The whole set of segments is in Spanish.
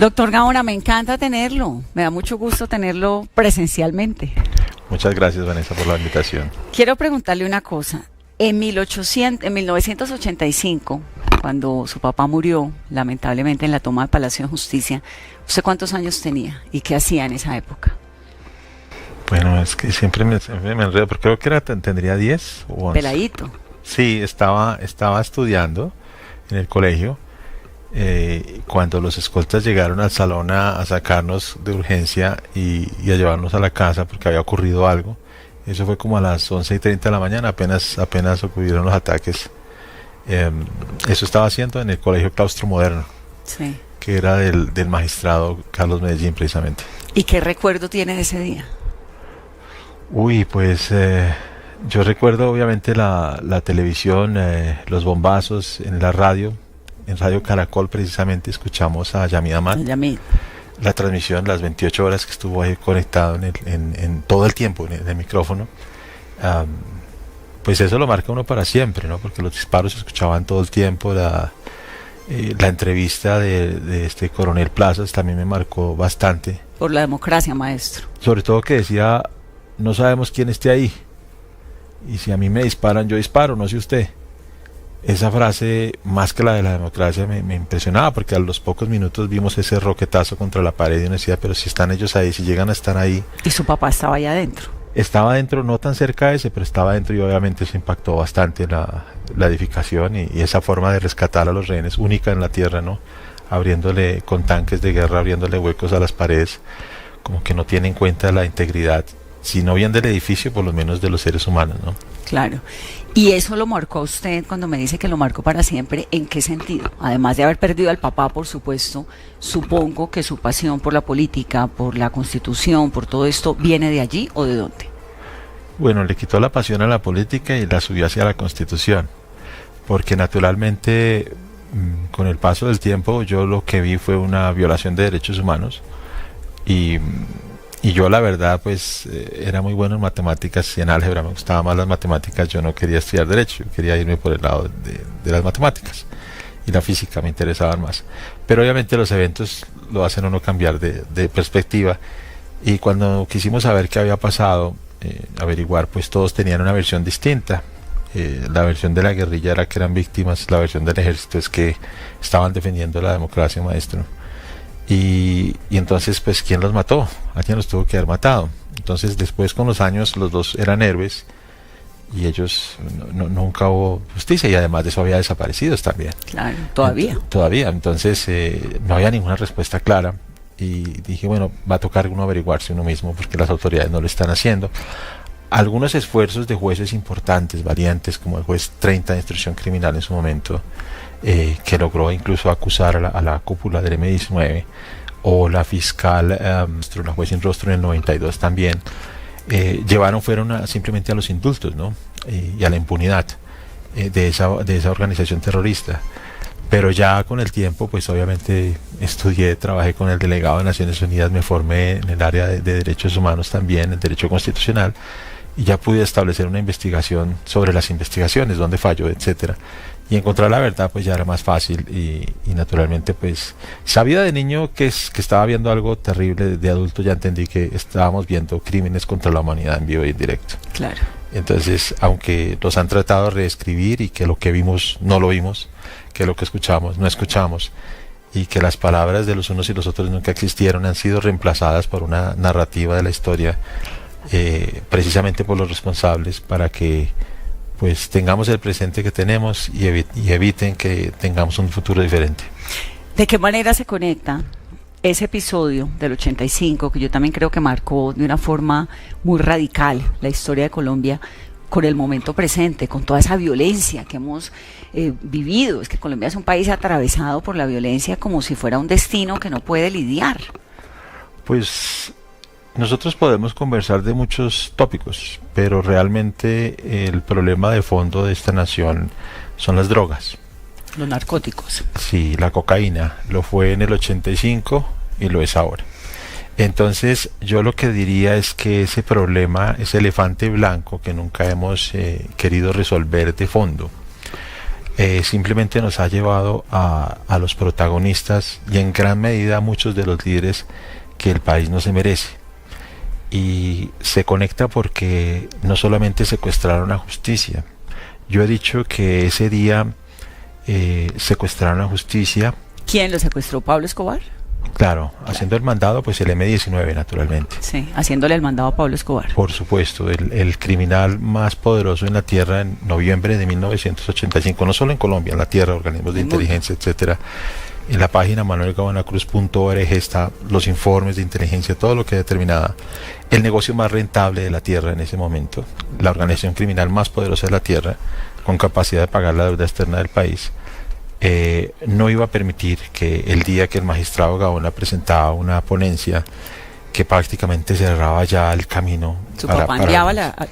Doctor Gaona, me encanta tenerlo, me da mucho gusto tenerlo presencialmente. Muchas gracias, Vanessa, por la invitación. Quiero preguntarle una cosa. En 1985, cuando su papá murió, lamentablemente en la toma del Palacio de Justicia, ¿usted cuántos años tenía y qué hacía en esa época? Bueno, es que siempre me enredo, porque creo que tendría 10 o 11. Peladito. Sí, estaba estudiando en el colegio cuando los escoltas llegaron al salón a sacarnos de urgencia y a llevarnos a la casa porque había ocurrido algo. Eso fue como a las 11:30 de la mañana, apenas ocurrieron los ataques. Eso estaba haciendo en el colegio Claustro Moderno, Sí. que era del magistrado Carlos Medellín, precisamente. ¿Y qué recuerdo tiene de ese día? Uy, pues yo recuerdo obviamente la televisión, los bombazos en la radio. En Radio Caracol precisamente escuchamos a Yamid Amad. Yamid. La transmisión, las 28 horas que estuvo ahí conectado en todo el tiempo en el micrófono. Pues eso lo marca uno para siempre, ¿no? Porque los disparos se escuchaban todo el tiempo. La entrevista de este coronel Plazas también me marcó bastante. Por la democracia, maestro. Sobre todo que decía, no sabemos quién esté ahí. Y si a mí me disparan, yo disparo, no sé usted. Esa frase, más que la de la democracia, me impresionaba, porque a los pocos minutos vimos ese roquetazo contra la pared y uno decía, pero si están ellos ahí, si llegan a estar ahí. ¿Y su papá estaba allá adentro? Estaba adentro, no tan cerca de ese, pero estaba adentro, y obviamente eso impactó bastante la edificación y esa forma de rescatar a los rehenes, única en la tierra, ¿no? Abriéndole con tanques de guerra, abriéndole huecos a las paredes, como que no tiene en cuenta la integridad, si no bien del edificio, por lo menos de los seres humanos, ¿no? Claro. ¿Y eso lo marcó a usted cuando me dice que lo marcó para siempre? ¿En qué sentido? Además de haber perdido al papá, por supuesto, supongo que su pasión por la política, por la Constitución, por todo esto, ¿viene de allí o de dónde? Bueno, le quitó la pasión a la política y la subió hacia la Constitución, porque naturalmente con el paso del tiempo yo lo que vi fue una violación de derechos humanos y yo la verdad pues era muy bueno en matemáticas y en álgebra, me gustaban más las matemáticas, yo no quería estudiar derecho, yo quería irme por el lado de las matemáticas y la física me interesaban más, pero obviamente los eventos lo hacen a uno cambiar de perspectiva, y cuando quisimos saber qué había pasado, averiguar, pues todos tenían una versión distinta. La versión de la guerrilla era que eran víctimas, la versión del ejército es que estaban defendiendo la democracia, maestro. Y entonces, pues, ¿quién los mató? Alguien los tuvo que haber matado. Entonces, después, con los años, los dos eran héroes y ellos nunca hubo justicia, y además de eso había desaparecidos también. Claro, todavía. Todavía. Entonces, no había ninguna respuesta clara y dije, bueno, va a tocar uno averiguarse uno mismo porque las autoridades no lo están haciendo. Algunos esfuerzos de jueces importantes, valientes, como el juez 30 de instrucción criminal en su momento, que logró incluso acusar a la cúpula del M-19, o la fiscal, la juez sin rostro en el 92 también, fueron simplemente a los indultos, ¿no? Y a la impunidad de esa organización terrorista. Pero ya con el tiempo, pues obviamente estudié, trabajé con el delegado de Naciones Unidas, me formé en el área de derechos humanos también, el derecho constitucional, y ya pude establecer una investigación sobre las investigaciones, dónde falló, etcétera. Y encontrar la verdad pues ya era más fácil, y naturalmente pues sabía de niño que estaba viendo algo terrible, de adulto ya entendí que estábamos viendo crímenes contra la humanidad en vivo y en directo. Claro. Entonces, aunque los han tratado de reescribir y que lo que vimos no lo vimos, que lo que escuchamos no escuchamos, y que las palabras de los unos y los otros nunca existieron, han sido reemplazadas por una narrativa de la historia, precisamente por los responsables, para que pues tengamos el presente que tenemos y eviten que tengamos un futuro diferente. ¿De qué manera se conecta ese episodio del 85, que yo también creo que marcó de una forma muy radical la historia de Colombia, con el momento presente, con toda esa violencia que hemos vivido? Es que Colombia es un país atravesado por la violencia como si fuera un destino que no puede lidiar. Pues nosotros podemos conversar de muchos tópicos, pero realmente el problema de fondo de esta nación son las drogas. Los narcóticos. Sí, la cocaína lo fue en el 85 y lo es ahora. Entonces yo lo que diría es que ese problema, ese elefante blanco que nunca hemos querido resolver de fondo, simplemente nos ha llevado a los protagonistas y en gran medida a muchos de los líderes que el país no se merece. Y se conecta porque no solamente secuestraron a justicia. Yo he dicho que ese día secuestraron a justicia. ¿Quién lo secuestró? ¿Pablo Escobar? Claro, haciendo el mandado, pues el M-19 naturalmente. Sí, haciéndole el mandado a Pablo Escobar. Por supuesto, el criminal más poderoso en la tierra en noviembre de 1985, no solo en Colombia, en la tierra, organismos de inteligencia, etcétera. En la página manuelgabanacruz.org está los informes de inteligencia, todo lo que determinaba el negocio más rentable de la tierra en ese momento, la organización criminal más poderosa de la tierra, con capacidad de pagar la deuda externa del país. No iba a permitir que el día que el magistrado Gaona presentaba una ponencia que prácticamente cerraba ya el camino. Su papá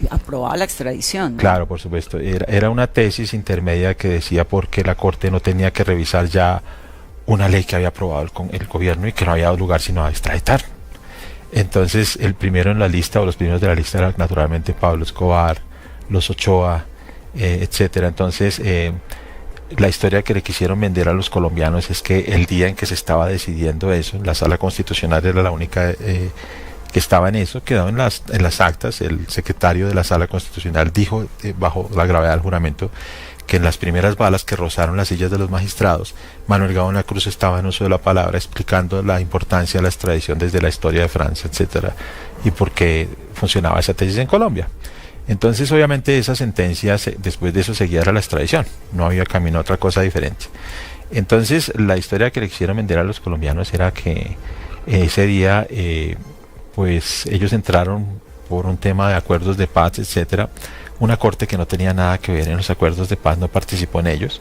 aprobaba la extradición, ¿no? Claro, por supuesto. Era una tesis intermedia que decía por qué la Corte no tenía que revisar ya una ley que había aprobado el gobierno y que no había dado lugar sino a extraditar. Entonces, el primero en la lista, o los primeros de la lista, era naturalmente Pablo Escobar, los Ochoa, etcétera. Entonces, la historia que le quisieron vender a los colombianos es que el día en que se estaba decidiendo eso, la Sala Constitucional era la única que estaba en eso, quedó en las actas. El secretario de la Sala Constitucional dijo, bajo la gravedad del juramento, que en las primeras balas que rozaron las sillas de los magistrados, Manuel Gaona Cruz estaba en uso de la palabra explicando la importancia de la extradición desde la historia de Francia, etcétera, y por qué funcionaba esa tesis en Colombia. Entonces, obviamente, esa sentencia, después de eso seguía era la extradición, no había camino a otra cosa diferente. Entonces, la historia que le quisieron vender a los colombianos era que ese día, pues ellos entraron por un tema de acuerdos de paz, etcétera. Una corte que no tenía nada que ver en los acuerdos de paz no participó en ellos,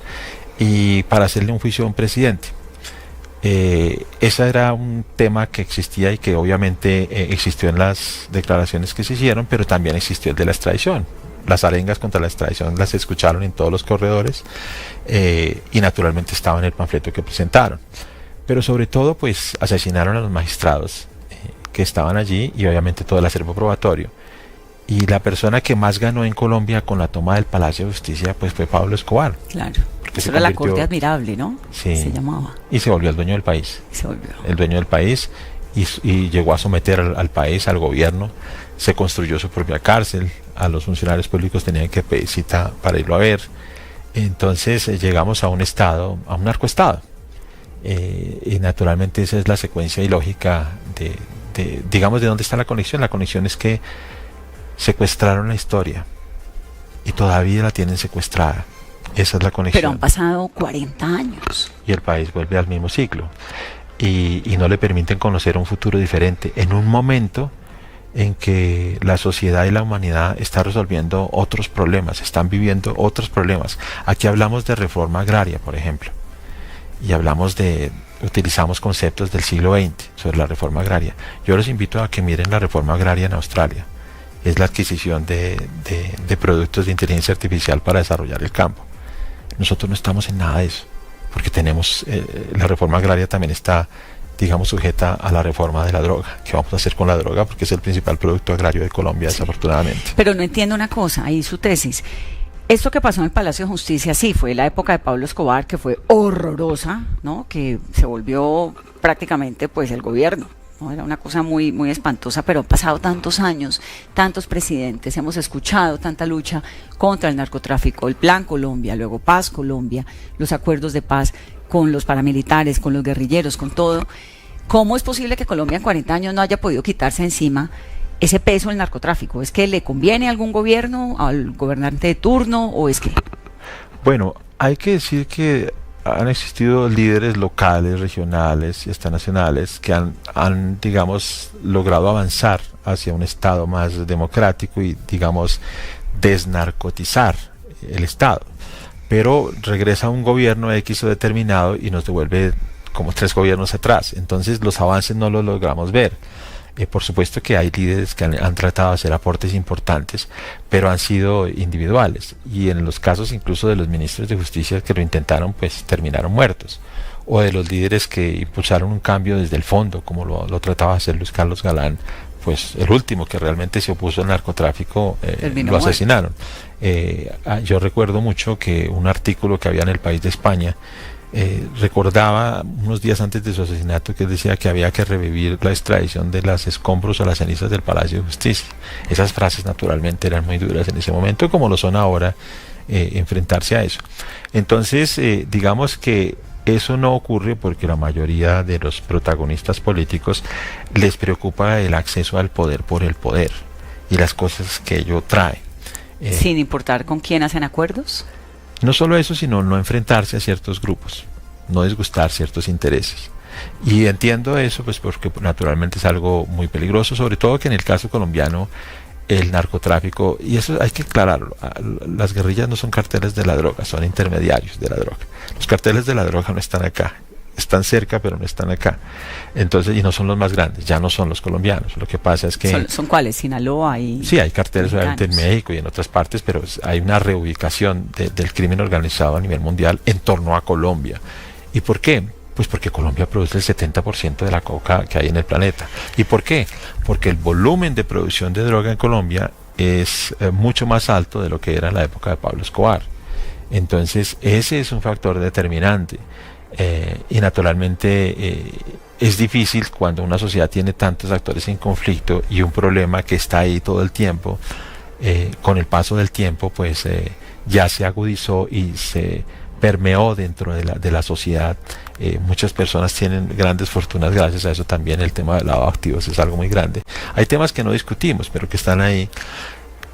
y para hacerle un juicio a un presidente. Ese era un tema que existía y que obviamente existió en las declaraciones que se hicieron, pero también existió el de la extradición. Las arengas contra la extradición las escucharon en todos los corredores, y naturalmente estaba en el panfleto que presentaron. Pero sobre todo, pues asesinaron a los magistrados que estaban allí, y obviamente todo el acervo probatorio. Y la persona que más ganó en Colombia con la toma del Palacio de Justicia, pues fue Pablo Escobar. Claro. Eso era la Corte Admirable, ¿no? Sí. Se llamaba. Y se volvió el dueño del país. El dueño del país, y llegó a someter al país, al gobierno. Se construyó su propia cárcel. A los funcionarios públicos tenían que pedir cita para irlo a ver. Entonces llegamos a un estado, a un narcoestado. Y naturalmente esa es la secuencia ilógica digamos, de dónde está la conexión. La conexión es que secuestraron la historia y todavía la tienen secuestrada. Esa es la conexión. Pero han pasado 40 años. Y el país vuelve al mismo ciclo. Y no le permiten conocer un futuro diferente. En un momento en que la sociedad y la humanidad está resolviendo otros problemas, están viviendo otros problemas. Aquí hablamos de reforma agraria, por ejemplo. Y utilizamos conceptos del siglo XX sobre la reforma agraria. Yo los invito a que miren la reforma agraria en Australia. Es la adquisición de productos de inteligencia artificial para desarrollar el campo. Nosotros no estamos en nada de eso, porque tenemos, la reforma agraria también está, digamos, sujeta a la reforma de la droga. ¿Qué vamos a hacer con la droga? Porque es el principal producto agrario de Colombia, sí, desafortunadamente. Pero no entiendo una cosa, ahí su tesis. Esto que pasó en el Palacio de Justicia, sí, fue la época de Pablo Escobar, que fue horrorosa, ¿no? Que se volvió prácticamente, pues, el gobierno, ¿no? Era una cosa muy, muy espantosa, pero han pasado tantos años, tantos presidentes, hemos escuchado tanta lucha contra el narcotráfico, el Plan Colombia, luego Paz Colombia, los acuerdos de paz con los paramilitares, con los guerrilleros, con todo. ¿Cómo es posible que Colombia en 40 años no haya podido quitarse encima ese peso del narcotráfico? ¿Es que le conviene a algún gobierno, al gobernante de turno, o es que...? Bueno, hay que decir que han existido líderes locales, regionales y hasta nacionales que han, digamos, logrado avanzar hacia un Estado más democrático y, digamos, desnarcotizar el Estado. Pero regresa un gobierno X o determinado y nos devuelve como 3 gobiernos atrás. Entonces los avances no los logramos ver. Por supuesto que hay líderes que han tratado de hacer aportes importantes, pero han sido individuales, y en los casos incluso de los ministros de justicia que lo intentaron, pues terminaron muertos, o de los líderes que impulsaron un cambio desde el fondo, como lo trataba de hacer Luis Carlos Galán pues el último que realmente se opuso al narcotráfico, lo asesinaron. Yo recuerdo mucho que un artículo que había en El País de España recordaba unos días antes de su asesinato que él decía que había que revivir la extradición de las escombros o las cenizas del Palacio de Justicia. Esas frases naturalmente eran muy duras en ese momento, como lo son ahora, enfrentarse a eso. Entonces, digamos que eso no ocurre porque la mayoría de los protagonistas políticos les preocupa el acceso al poder por el poder y las cosas que ello trae. Sin importar con quién hacen acuerdos. No solo eso, sino no enfrentarse a ciertos grupos, no disgustar ciertos intereses. Y entiendo eso, pues porque naturalmente es algo muy peligroso, sobre todo que en el caso colombiano el narcotráfico, y eso hay que aclararlo, las guerrillas no son carteles de la droga, son intermediarios de la droga. Los carteles de la droga no están acá, están cerca pero no están acá. Entonces, y no son los más grandes, ya no son los colombianos. Lo que pasa es que ¿Son cuáles? Sinaloa y... Sí, hay carteles obviamente en México y en otras partes, pero hay una reubicación del crimen organizado a nivel mundial en torno a Colombia. ¿Y por qué? Pues porque Colombia produce el 70% de la coca que hay en el planeta. ¿Y por qué? Porque el volumen de producción de droga en Colombia es mucho más alto de lo que era en la época de Pablo Escobar. Entonces, ese es un factor determinante. Y naturalmente es difícil cuando una sociedad tiene tantos actores en conflicto y un problema que está ahí todo el tiempo. Con el paso del tiempo, pues ya se agudizó y se permeó dentro de la sociedad. Muchas personas tienen grandes fortunas gracias a eso también. El tema del lavado de activos es algo muy grande. Hay temas que no discutimos, pero que están ahí.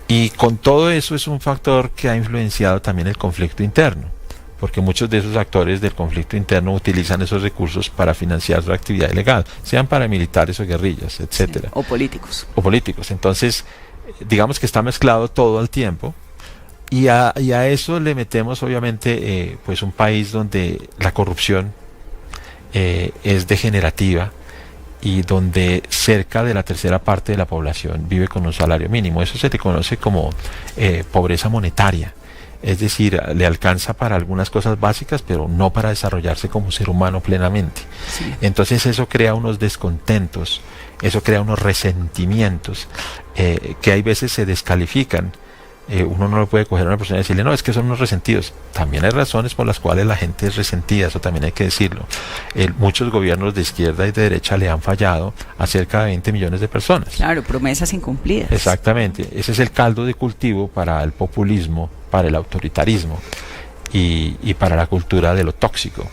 Y con todo eso es un factor que ha influenciado también el conflicto interno, porque muchos de esos actores del conflicto interno utilizan esos recursos para financiar su actividad ilegal, sean paramilitares o guerrillas, etcétera. Sí, o políticos. O políticos. Entonces, digamos que está mezclado todo al tiempo. Y a eso le metemos obviamente pues un país donde la corrupción es degenerativa y donde cerca de la tercera parte de la población vive con un salario mínimo. Eso se le conoce como pobreza monetaria. Es decir, le alcanza para algunas cosas básicas, pero no para desarrollarse como ser humano plenamente. Sí. Entonces eso crea unos descontentos, eso crea unos resentimientos que hay veces se descalifican. Uno no lo puede coger a una persona y decirle, no, es que son unos resentidos. También hay razones por las cuales la gente es resentida, eso también hay que decirlo. Muchos gobiernos de izquierda y de derecha le han fallado a cerca de 20 millones de personas. Claro, promesas incumplidas. Exactamente, ese es el caldo de cultivo para el populismo, para el autoritarismo y para la cultura de lo tóxico.